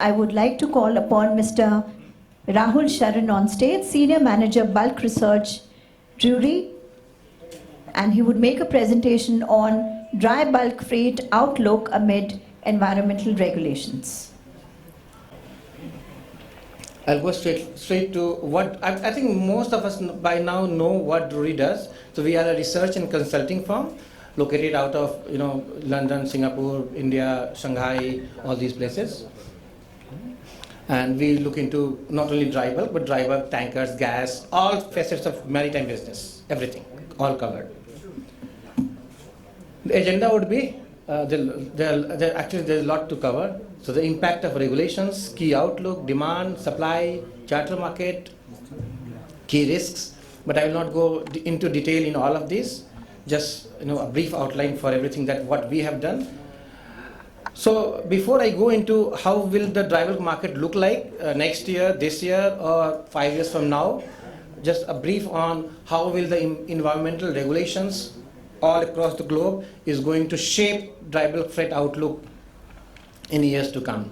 I would like to call upon Mr. Rahul Sharan on stage, Senior Manager Bulk Research, Drury, and he would make a presentation on dry bulk freight outlook amid environmental regulations. I'll go straight to what I think most of us by now know what Drury does. So we are a research and consulting firm located out of London, Singapore, India, Shanghai, all these places. And we look into not only dry bulk, but dry bulk, tankers, gas, all facets of maritime business, everything, all covered. The agenda would be, actually there's a lot to cover. So the impact of regulations, key outlook, demand, supply, charter market, key risks, but I will not go into detail in all of these, just a brief outline for everything that what we have done. So before I go into how will the dry bulk market look like next year, this year, or 5 years from now, just a brief on how will the environmental regulations all across the globe is going to shape dry bulk freight outlook in years to come.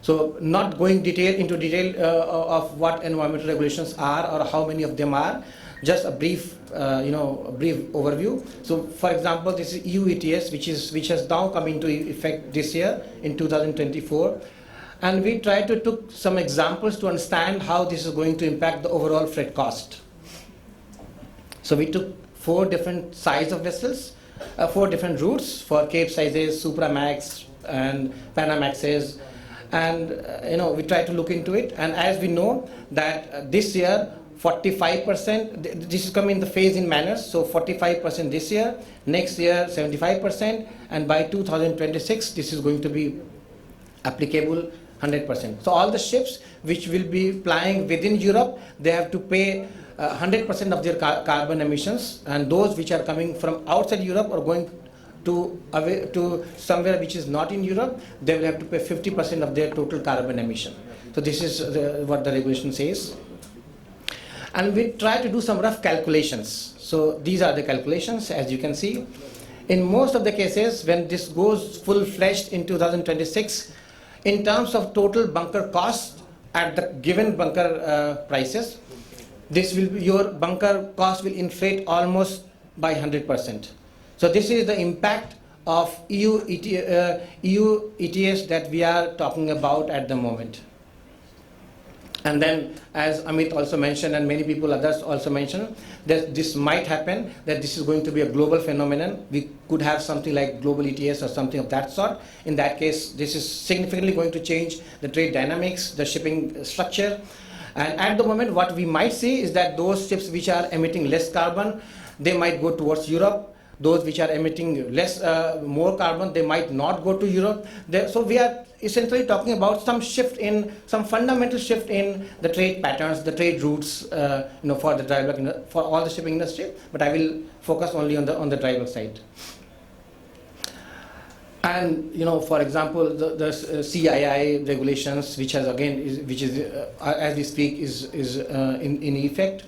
So not going into detail of what environmental regulations are or how many of them are, just a brief brief overview. So for example, this is EU ETS, which has now come into effect this year in 2024, and we try to took some examples to understand how this is going to impact the overall freight cost. So we took 4 different size of vessels, 4 different routes for Cape sizes, Supramax and Panamaxes, and we try to look into it. And as we know that this year 45%, this is coming in the phase-in manner, so 45% this year, next year 75%, and by 2026 this is going to be applicable 100%. So all the ships which will be plying within Europe, they have to pay 100% of their carbon emissions, and those which are coming from outside Europe or going to somewhere which is not in Europe, they will have to pay 50% of their total carbon emission. So this is what the regulation says. And we try to do some rough calculations. So these are the calculations, as you can see. In most of the cases, when this goes full-fledged in 2026, in terms of total bunker cost at the given bunker prices, your bunker cost will inflate almost by 100%. So this is the impact of EU ETS that we are talking about at the moment. And then, as Amit also mentioned, and many people others also mentioned, that this might happen, that this is going to be a global phenomenon. We could have something like global ETS or something of that sort. In that case, this is significantly going to change the trade dynamics, the shipping structure. And at the moment, what we might see is that those ships which are emitting less carbon, they might go towards Europe. Those which are emitting more carbon, they might not go to Europe. So we are essentially talking about some fundamental shift in the trade patterns, the trade routes, for the dry bulk, for all the shipping industry. But I will focus only on the dry bulk side. And for example, the CII regulations, which has as we speak is in effect.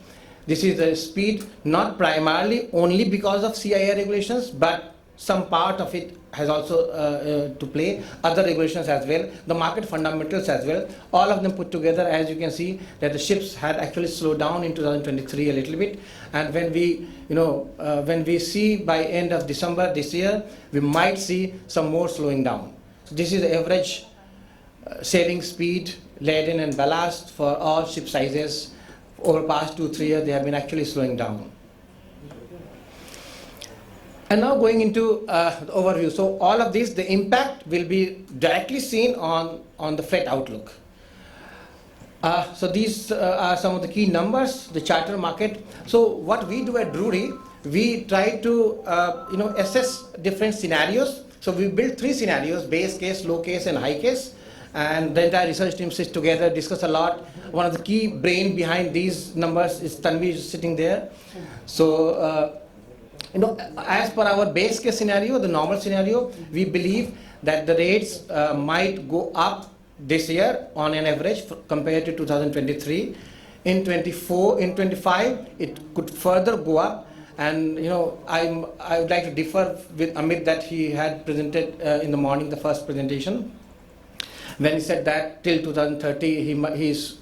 This is the speed, not primarily only because of CII regulations, but some part of it has also to play, other regulations as well, the market fundamentals as well, all of them put together. As you can see that the ships had actually slowed down in 2023 a little bit, and when we see by end of December this year, we might see some more slowing down. So this is the average sailing speed, laden and ballast for all ship sizes. Over past 2-3 years, they have been actually slowing down. And now going into the overview. So all of this, the impact will be directly seen on the freight outlook. So these are some of the key numbers, the charter market. So what we do at Drury, we try to assess different scenarios. So we build 3 scenarios: base case, low case, and high case. And the entire research team sits together, discuss a lot. One of the key brain behind these numbers is Tanvi, sitting there. So, as per our base case scenario, the normal scenario, we believe that the rates might go up this year on an average compared to 2023. In 25, it could further go up. And I would like to differ with Amit that he had presented in the morning, the first presentation. when he said that till 2030 he's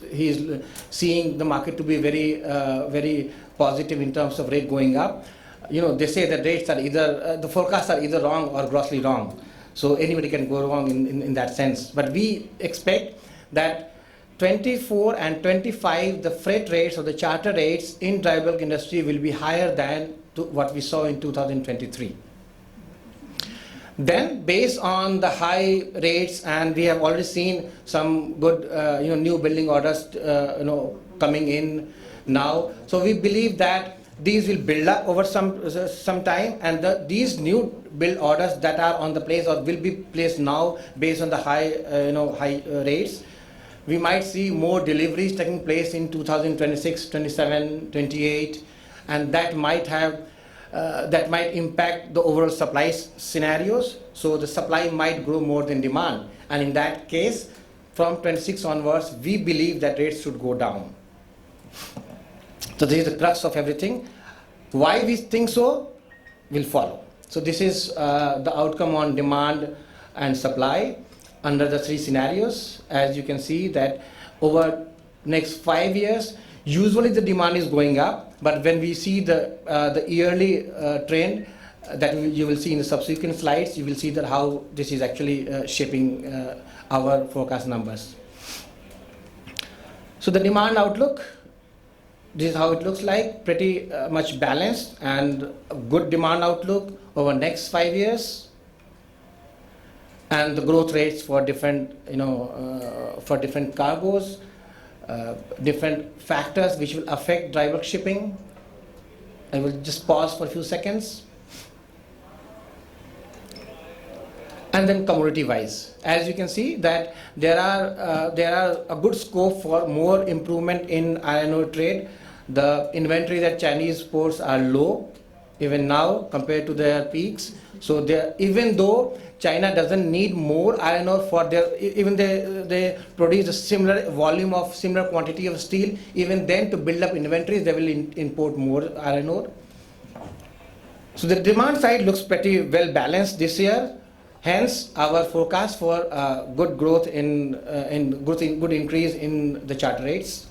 seeing the market to be very positive in terms of rate going up. They say that rates are either the forecasts are either wrong or grossly wrong. So anybody can go wrong in that sense. But we expect that 24 and 25, the freight rates or the charter rates in dry bulk industry will be higher than what we saw in 2023. Then, based on the high rates, and we have already seen some good, new building orders, coming in now. So we believe that these will build up over some time, and these new build orders that are on the place or will be placed now based on the high rates. We might see more deliveries taking place in 2026, 27, 28, and that might impact the overall supply scenarios. So the supply might grow more than demand, and in that case, from 26 onwards, we believe that rates should go down. So this is the crux of everything. Why we think so will follow. So this is the outcome on demand and supply under the three scenarios. As you can see that over next 5 years, usually the demand is going up, but when we see the yearly trend that you will see in the subsequent slides, you will see that how this is actually shaping our forecast numbers. So the demand outlook, this is how it looks like, pretty much balanced and a good demand outlook over next 5 years. And the growth rates for different, different cargoes, different factors which will affect dry bulk shipping. I will just pause for a few seconds. And then commodity wise, as you can see that there are a good scope for more improvement in iron ore trade. The inventories at Chinese ports are low even now compared to their peaks. So even though China doesn't need more iron ore for even they produce a similar volume of similar quantity of steel, even then to build up inventories they will import more iron ore. So the demand side looks pretty well balanced this year. Hence our forecast for good growth good increase in the charter rates.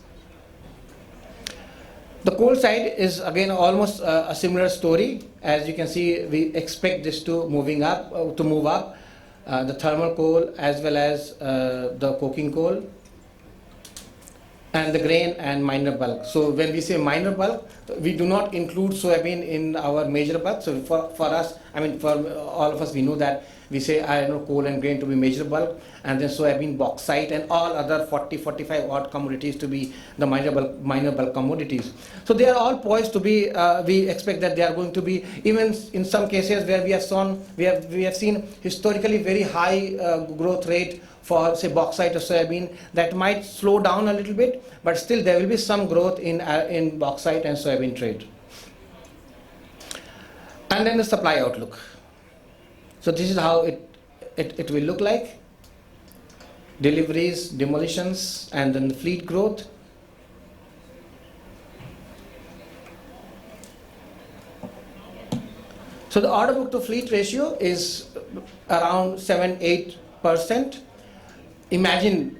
The coal side is again almost a similar story. As you can see, we expect this to move up. The thermal coal as well as the coking coal and the grain and minor bulk. So when we say minor bulk, we do not include soybean in our major bulk. So for us, for all of us, we know that we say iron ore, coal and grain to be major bulk, and then soybean, bauxite and all other 45 odd commodities to be the minor bulk commodities. So they are all poised to be, we expect that they are going to be, even in some cases where we have seen historically very high growth rate for say bauxite or soybean, that might slow down a little bit, but still there will be some growth in bauxite and soybean trade. And then the supply outlook. So this is how it will look like. Deliveries, demolitions, and then the fleet growth. So the order book to fleet ratio is around 7-8%. Imagine,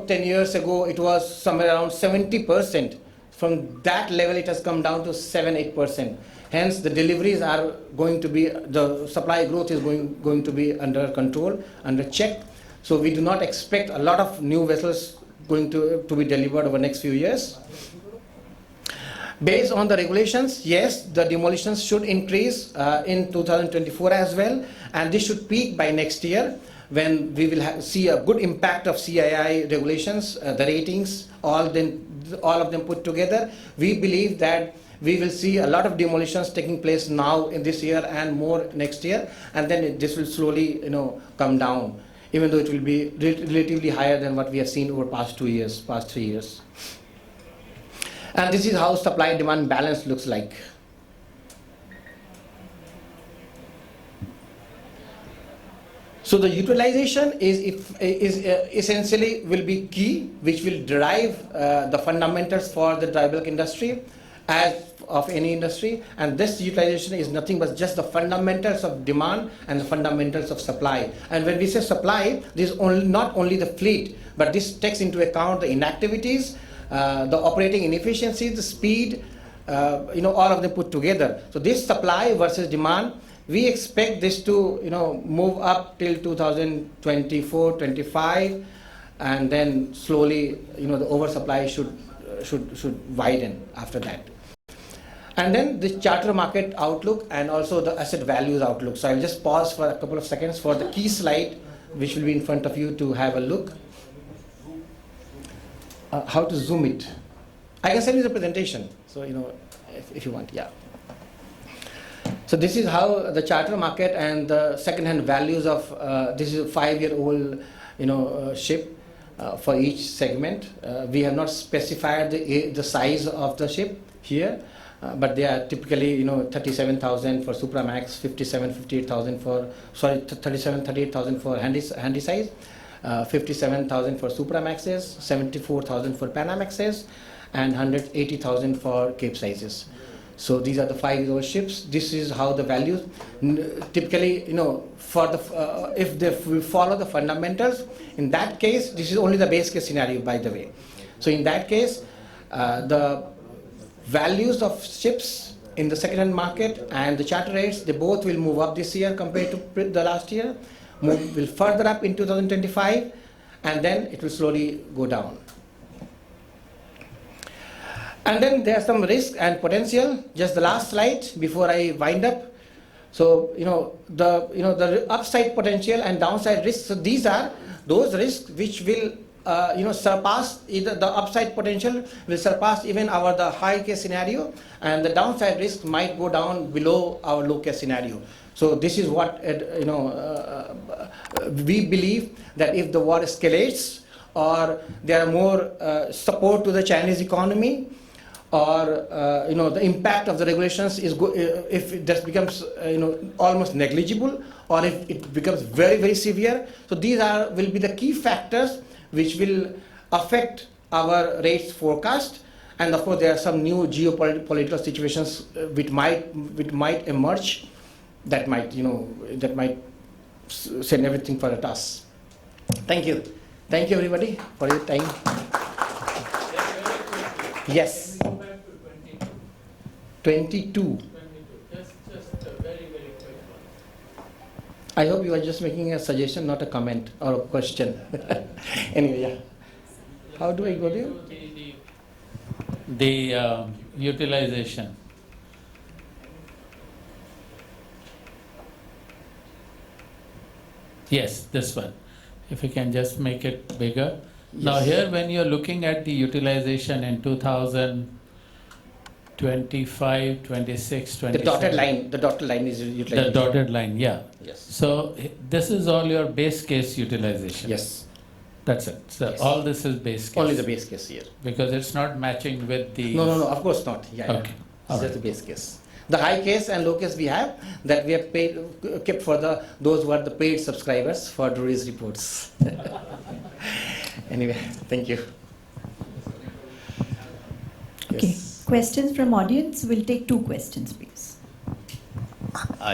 10 years ago it was somewhere around 70%. From that level it has come down to 7-8%. Hence the deliveries are going to be, the supply growth is going to be under control, under check. So we do not expect a lot of new vessels going to be delivered over the next few years. Based on the regulations, yes, the demolitions should increase in 2024 as well, and this should peak by next year when we will see a good impact of CII regulations, the ratings, all of them put together. We believe that we will see a lot of demolitions taking place now in this year and more next year, and then this will slowly come down, even though it will be relatively higher than what we have seen over past 3 years. And this is how supply demand balance looks like. So the utilization is essentially will be key, which will drive the fundamentals for the dry bulk industry. As of any industry, and this utilization is nothing but just the fundamentals of demand and the fundamentals of supply. And when we say supply, this is not only the fleet, but this takes into account the inactivities, the operating inefficiencies, the speed, all of them put together. So this supply versus demand, we expect this to move up till 2024-25, and then slowly the oversupply should widen after that. And then the charter market outlook and also the asset values outlook. So I'll just pause for a couple of seconds for the key slide, which will be in front of you to have a look. How to zoom it? I can send you the presentation. So if you want, yeah. So this is how the charter market and the second-hand values of this is a 5-year-old ship. For each segment, we have not specified the size of the ship here, but they are typically 37,000 for Supramax, 58,000 for 38,000 for handy size, 57,000 for Supramaxes, 74,000 for Panamaxes, and 180,000 for Cape sizes. So these are the 5-year-old ships. This is how the values typically, for the if we follow the fundamentals. In that case, this is only the base case scenario, by the way. So in that case, the values of ships in the second-hand market and the charter rates, they both will move up this year compared to the last year. Will further up in 2025, and then it will slowly go down. And then there are some risk and potential. Just the last slide before I wind up. So the upside potential and downside risks. So these are those risks which will surpass either the upside potential will surpass even the high case scenario, and the downside risk might go down below our low case scenario. So this is what we believe, that if the war escalates, or there are more support to the Chinese economy, or the impact of the regulations if it just becomes almost negligible, or if it becomes very, very severe. So these will be the key factors which will affect our rates forecast. And of course there are some new geopolitical situations which might emerge that might send everything for a toss. Thank you everybody for your time. Yes. 22. Just a very, very quick one. I hope you are just making a suggestion, not a comment or a question. Anyway, yeah. How do I go there? The utilization. Yes, this one. If you can just make it bigger. Yes. Now here, when you're looking at the utilization in 2025, 26, 27. The dotted line is utilization. The dotted line, yeah. Yes. So this is all your base case utilization. Yes. That's it. So Yes. all this is base case. Only the base case here. Because it's not matching with the. No, of course not. Yeah. Okay. It's just the base case. The high case and low case we have, that we have kept for those who are the paid subscribers for Drury's reports. Anyway, thank you. Okay. Yes. Questions from audience? We'll take 2 questions, please.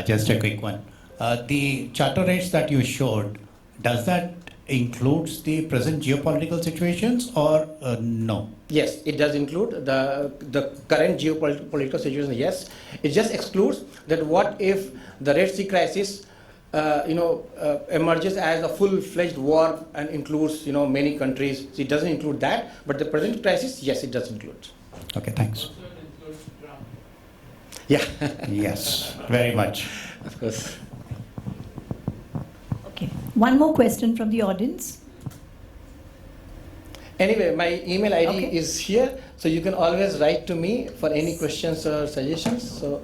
Just a quick one. The charter rates that you showed, does that includes the present geopolitical situations or no? Yes, it does include the current geopolitical situation. Yes, it just excludes that what if the Red Sea crisis, emerges as a full-fledged war and includes many countries. So it doesn't include that, but the present crisis, yes, it does include. Okay, thanks. Also it includes Trump. Yeah, Yes, very much. of course. Okay. One more question from the audience. Anyway, my email ID Okay. is here, so you can always write to me for any questions or suggestions. So,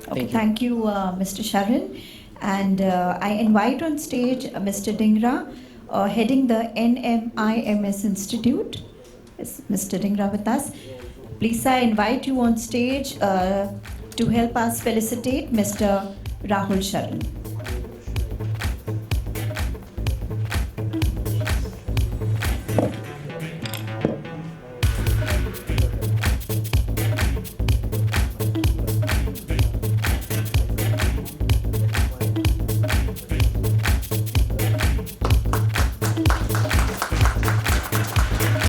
Okay, thank you. thank you, Mr. Sharan. And I invite on stage Mr. Dingra, heading the NMIMS Institute. Is Mr. Dingra with us? Please, I invite you on stage to help us felicitate Mr. Rahul Sharan.